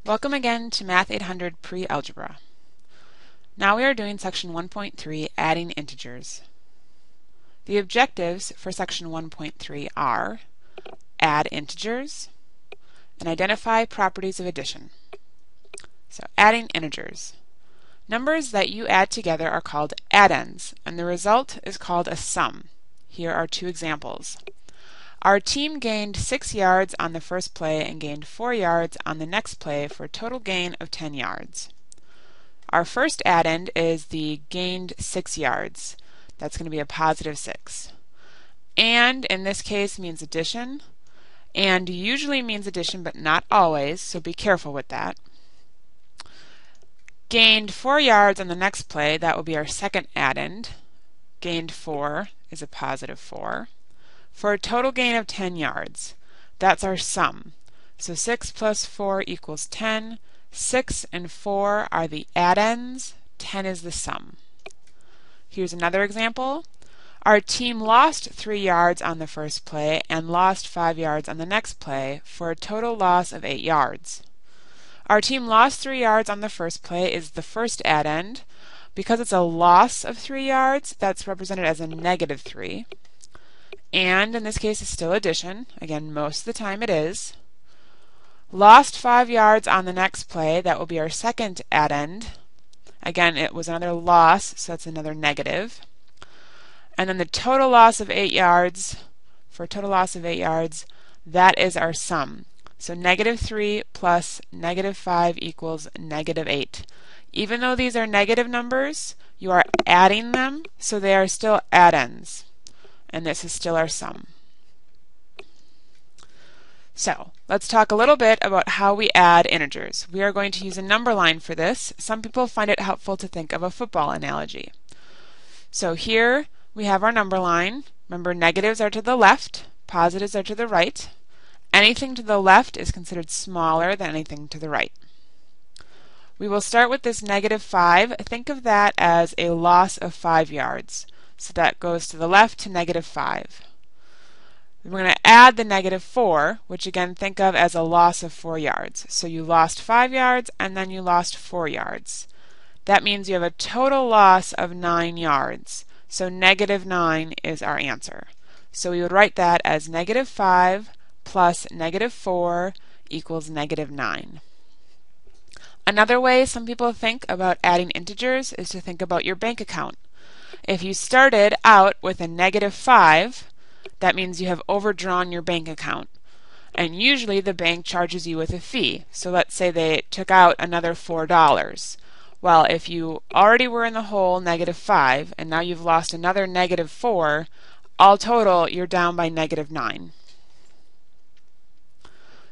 Welcome again to Math 800 Pre-Algebra. Now we are doing section 1.3, adding integers. The objectives for section 1.3 are add integers and identify properties of addition. So adding integers. Numbers that you add together are called addends, and the result is called a sum. Here are two examples. Our team gained 6 yards on the first play and gained 4 yards on the next play for a total gain of 10 yards. Our first addend is the gained 6 yards. That's going to be a positive 6. And in this case means addition. And usually means addition, but not always, so be careful with that. Gained 4 yards on the next play, that will be our second addend. Gained 4 is a positive 4. For a total gain of 10 yards. That's our sum. So 6 plus 4 equals 10. 6 and 4 are the addends. 10 is the sum. Here's another example. Our team lost 3 yards on the first play and lost 5 yards on the next play for a total loss of 8 yards. Our team lost 3 yards on the first play is the first addend. Because it's a loss of 3 yards, that's represented as a negative 3. And in this case it's still addition. Again, most of the time it is. Lost 5 yards on the next play, that will be our second addend. Again, it was another loss, so that's another negative. And then the total loss of 8 yards, for a total loss of 8 yards, that is our sum. So negative 3 plus negative 5 equals negative 8. Even though these are negative numbers, you are adding them, so they are still addends. And this is still our sum. So, let's talk a little bit about how we add integers. We are going to use a number line for this. Some people find it helpful to think of a football analogy. So here we have our number line. Remember, negatives are to the left, positives are to the right. Anything to the left is considered smaller than anything to the right. We will start with this negative 5. Think of that as a loss of 5 yards. So that goes to the left to negative 5. We're going to add the negative 4, which again think of as a loss of 4 yards. So you lost 5 yards and then you lost 4 yards. That means you have a total loss of 9 yards. So negative 9 is our answer. So we would write that as negative 5 plus negative 4 equals negative 9. Another way some people think about adding integers is to think about your bank account. If you started out with a negative 5, that means you have overdrawn your bank account. And usually the bank charges you with a fee. So let's say they took out another $4. Well, if you already were in the hole negative 5, and now you've lost another negative 4, all total you're down by negative 9.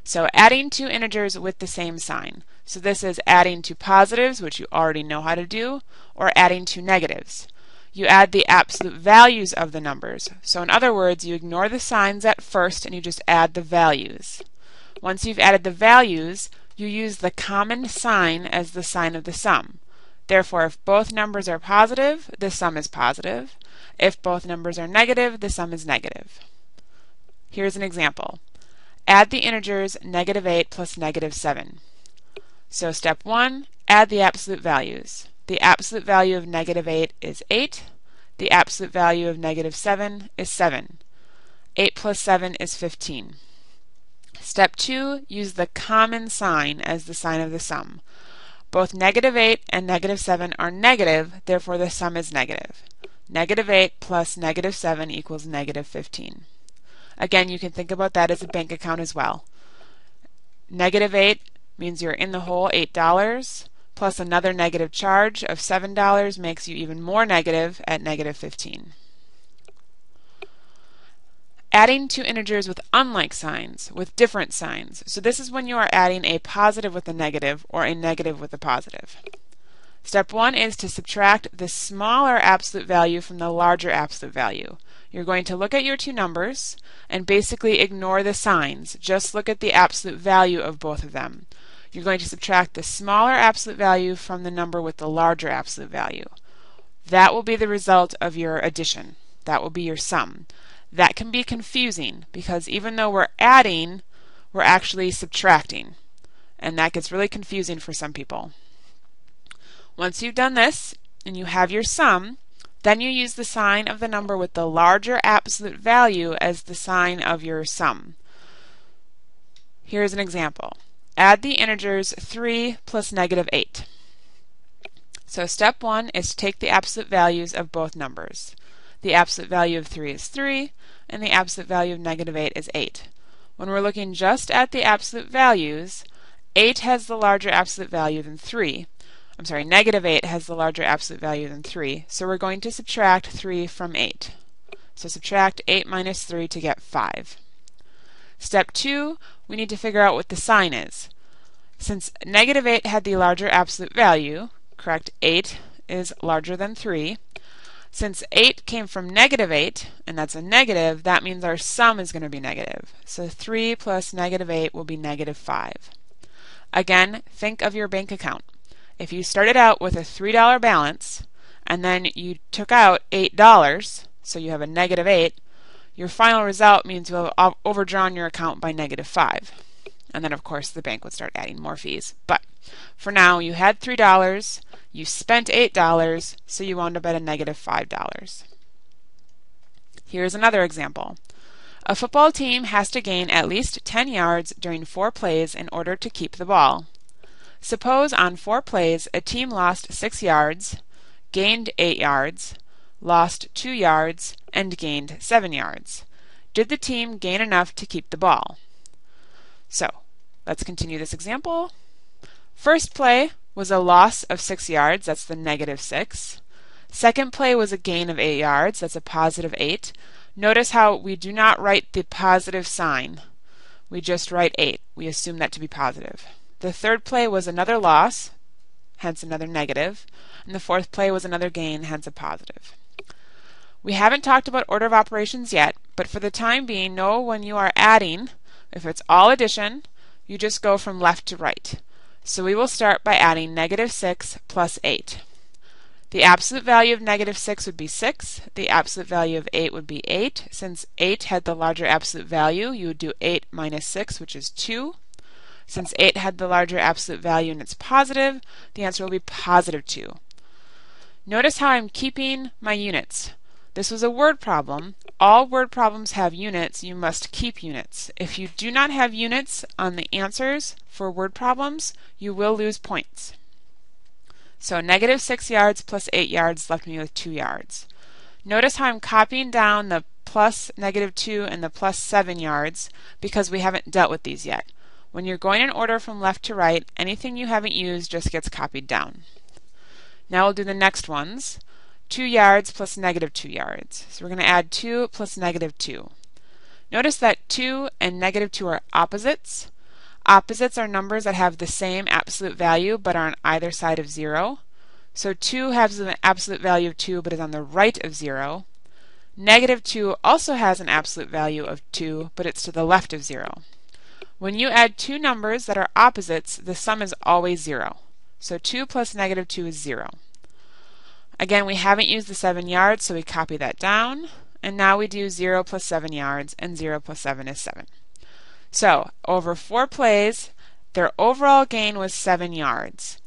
So adding two integers with the same sign. So this is adding two positives, which you already know how to do, or adding two negatives. You add the absolute values of the numbers. So in other words, you ignore the signs at first and you just add the values. Once you've added the values, you use the common sign as the sign of the sum. Therefore, if both numbers are positive, the sum is positive. If both numbers are negative, the sum is negative. Here's an example. Add the integers negative 8 plus negative 7. So step 1, add the absolute values. The absolute value of negative 8 is 8. The absolute value of negative 7 is 7. 8 plus 7 is 15. Step 2, use the common sign as the sign of the sum. Both negative 8 and negative 7 are negative, therefore the sum is negative. Negative 8 plus negative 7 equals negative 15. Again, you can think about that as a bank account as well. Negative 8 means you're in the hole $8. Plus another negative charge of $7 makes you even more negative at negative 15. Adding two integers with unlike signs, with different signs. So this is when you are adding a positive with a negative or a negative with a positive. Step 1 is to subtract the smaller absolute value from the larger absolute value. You're going to look at your two numbers and basically ignore the signs. Just look at the absolute value of both of them. You're going to subtract the smaller absolute value from the number with the larger absolute value. That will be the result of your addition. That will be your sum. That can be confusing because even though we're adding, we're actually subtracting. and that gets really confusing for some people. Once you've done this and you have your sum, then you use the sign of the number with the larger absolute value as the sign of your sum. Here's an example. Add the integers 3 plus negative 8. So step 1 is to take the absolute values of both numbers. The absolute value of 3 is 3, and the absolute value of negative 8 is 8. When we're looking just at the absolute values, 8 has the larger absolute value than 3. Negative 8 has the larger absolute value than 3, so we're going to subtract 3 from 8. So subtract 8 minus 3 to get 5. Step 2, we need to figure out what the sign is. Since negative 8 had the larger absolute value, correct, 8 is larger than 3. Since 8 came from negative 8, and that's a negative, that means our sum is going to be negative. So 3 plus negative 8 will be negative 5. Again, think of your bank account. If you started out with a $3 balance, and then you took out $8, so you have a negative 8, your final result means you'll have overdrawn your account by negative 5. And then, of course, the bank would start adding more fees. But for now, you had $3, you spent $8, so you wound up at a negative $5. Here's another example. A football team has to gain at least 10 yards during 4 plays in order to keep the ball. Suppose on 4 plays a team lost 6 yards, gained 8 yards, lost 2 yards, and gained 7 yards. Did the team gain enough to keep the ball? So, let's continue this example. First play was a loss of 6 yards, that's the negative 6. Second play was a gain of 8 yards, that's a positive 8. Notice how we do not write the positive sign. We just write 8. We assume that to be positive. The third play was another loss, hence another negative, and the fourth play was another gain, hence a positive. We haven't talked about order of operations yet, but for the time being, know when you are adding, if it's all addition, you just go from left to right. So we will start by adding negative 6 plus 8. The absolute value of negative 6 would be 6. The absolute value of 8 would be 8. Since 8 had the larger absolute value, you would do 8 minus 6, which is 2. Since 8 had the larger absolute value and it's positive, the answer will be positive 2. Notice how I'm keeping my units. This was a word problem. All word problems have units. You must keep units. If you do not have units on the answers for word problems, you will lose points. So negative 6 yards plus 8 yards left me with 2 yards. Notice how I'm copying down the plus negative 2 and the plus 7 yards because we haven't dealt with these yet. When you're going in order from left to right, anything you haven't used just gets copied down. Now we'll do the next ones. 2 yards plus negative 2 yards. So we're going to add 2 plus negative 2. Notice that 2 and negative 2 are opposites. Opposites are numbers that have the same absolute value but are on either side of 0. So 2 has an absolute value of 2 but is on the right of 0. Negative 2 also has an absolute value of 2 but it's to the left of 0. When you add two numbers that are opposites, the sum is always 0. So 2 plus negative 2 is 0. Again, we haven't used the 7 yards, so we copy that down. And now we do 0 plus 7 yards, and 0 plus 7 is 7. So, over 4 plays, their overall gain was 7 yards.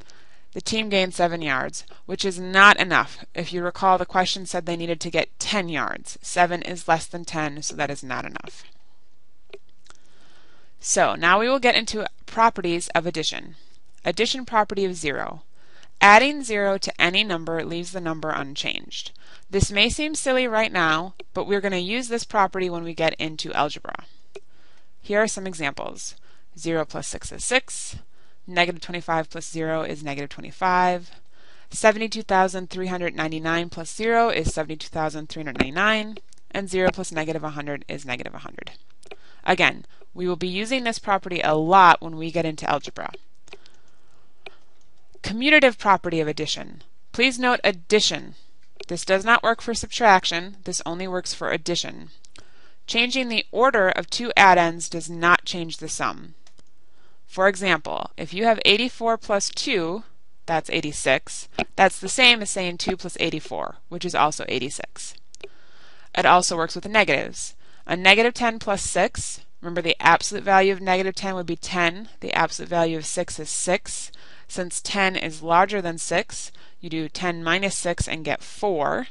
The team gained 7 yards, which is not enough. If you recall, the question said they needed to get 10 yards. 7 is less than 10, so that is not enough. So, now we will get into properties of addition. Addition property of 0. Adding 0 to any number leaves the number unchanged. This may seem silly right now, but we're going to use this property when we get into algebra. Here are some examples. 0 plus 6 is 6. Negative 25 plus 0 is negative 25. 72,399 plus 0 is 72,399. And 0 plus negative 100 is negative 100. Again, we will be using this property a lot when we get into algebra. Commutative property of addition. Please note addition. This does not work for subtraction. This only works for addition. Changing the order of two addends does not change the sum. For example, if you have 84 plus 2, that's 86. That's the same as saying 2 plus 84, which is also 86. It also works with negatives. A negative 10 plus 6 Remember, the absolute value of negative 10 would be 10. The absolute value of 6 is 6. Since 10 is larger than 6, you do 10 minus 6 and get 4.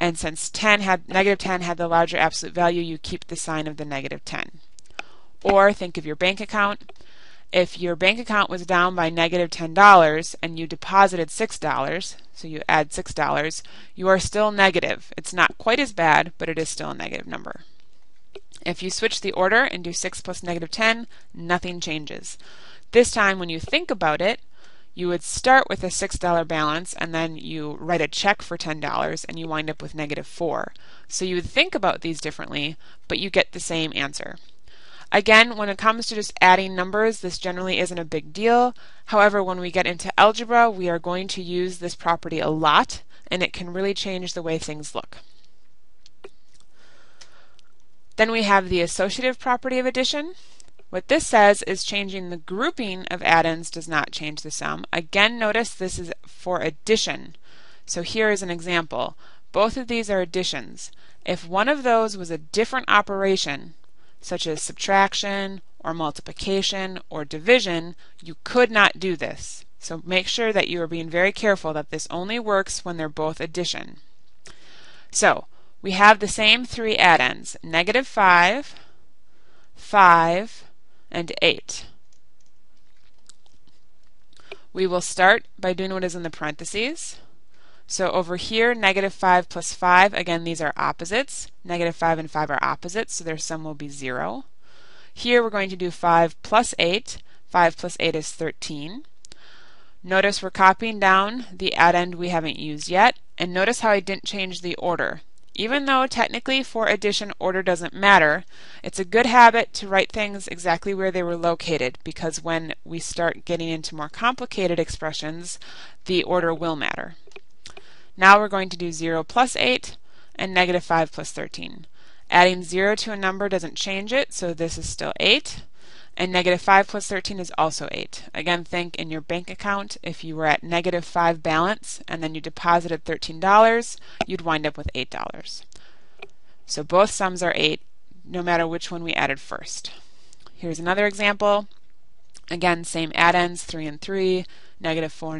And since negative 10 had the larger absolute value, you keep the sign of the negative 10. Or think of your bank account. If your bank account was down by negative $10 and you deposited $6, so you add $6, you are still negative. It's not quite as bad, but it is still a negative number. If you switch the order and do 6 plus negative 10, nothing changes. This time, when you think about it, you would start with a $6 balance and then you write a check for $10 and you wind up with negative 4. So you would think about these differently, but you get the same answer. Again, when it comes to just adding numbers, this generally isn't a big deal. However, when we get into algebra, we are going to use this property a lot, and it can really change the way things look. Then we have the associative property of addition. What this says is changing the grouping of addends does not change the sum. Again, notice this is for addition. So here is an example. Both of these are additions. If one of those was a different operation, such as subtraction or multiplication or division, you could not do this. So make sure that you are being very careful that this only works when they're both addition. So we have the same three addends, negative 5, 5, and 8. We will start by doing what is in the parentheses. So over here, negative 5 plus 5, again, these are opposites. Negative 5 and 5 are opposites, so their sum will be 0. Here we're going to do 5 plus 8. 5 plus 8 is 13. Notice we're copying down the addend we haven't used yet, and notice how I didn't change the order. Even though technically for addition order doesn't matter, it's a good habit to write things exactly where they were located, because when we start getting into more complicated expressions, the order will matter. Now we're going to do 0 plus 8 and negative 5 plus 13. Adding 0 to a number doesn't change it, so this is still 8. And negative 5 plus 13 is also 8. Again, think in your bank account, if you were at negative 5 balance and then you deposited $13, you'd wind up with $8. So both sums are 8, no matter which one we added first. Here's another example. Again, same addends, 3 and 3, negative 4,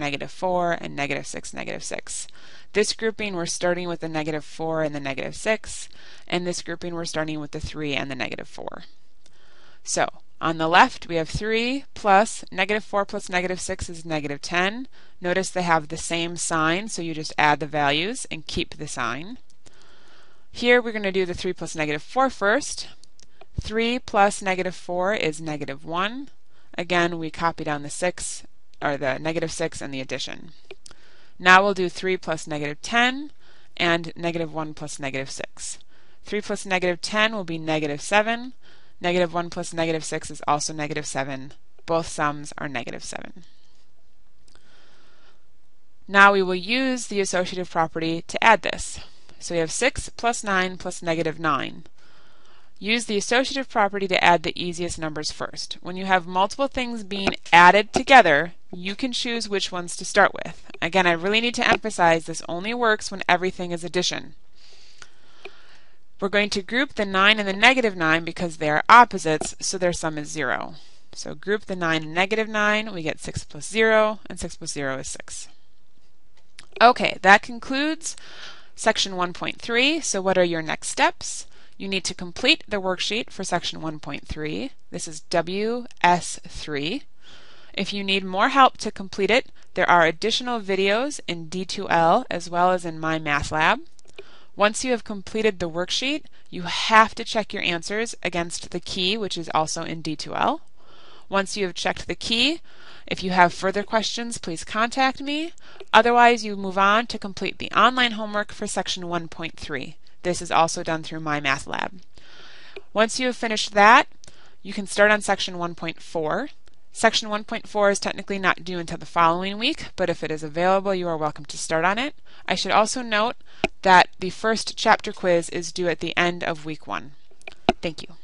and negative 6, negative 6. This grouping, we're starting with the negative 4 and the negative 6, and this grouping, we're starting with the 3 and the negative 4. So, on the left, we have 3 plus negative 4 plus negative 6 is negative 10. Notice they have the same sign, so you just add the values and keep the sign. Here, we're going to do the 3 plus negative 4 first. 3 plus negative 4 is negative 1. Again, we copy down the 6, or the negative 6 and the addition. Now we'll do 3 plus negative 10 and negative 1 plus negative 6. 3 plus negative 10 will be negative 7. Negative 1 plus negative 6 is also negative 7. Both sums are negative 7. Now we will use the associative property to add this. So we have 6 plus 9 plus negative 9. Use the associative property to add the easiest numbers first. When you have multiple things being added together, you can choose which ones to start with. Again, I really need to emphasize this only works when everything is addition. We're going to group the 9 and the negative 9 because they are opposites, so their sum is 0. So group the 9 and negative 9, we get 6 plus 0, and 6 plus 0 is 6. Okay, that concludes section 1.3. So what are your next steps? You need to complete the worksheet for section 1.3. This is WS3. If you need more help to complete it, there are additional videos in D2L as well as in My Math Lab. Once you have completed the worksheet, you have to check your answers against the key, which is also in D2L. Once you have checked the key, if you have further questions, please contact me. Otherwise, you move on to complete the online homework for section 1.3. This is also done through My Math Lab. Once you have finished that, you can start on section 1.4. Section 1.4 is technically not due until the following week, but if it is available, you are welcome to start on it. I should also note that the first chapter quiz is due at the end of week 1. Thank you.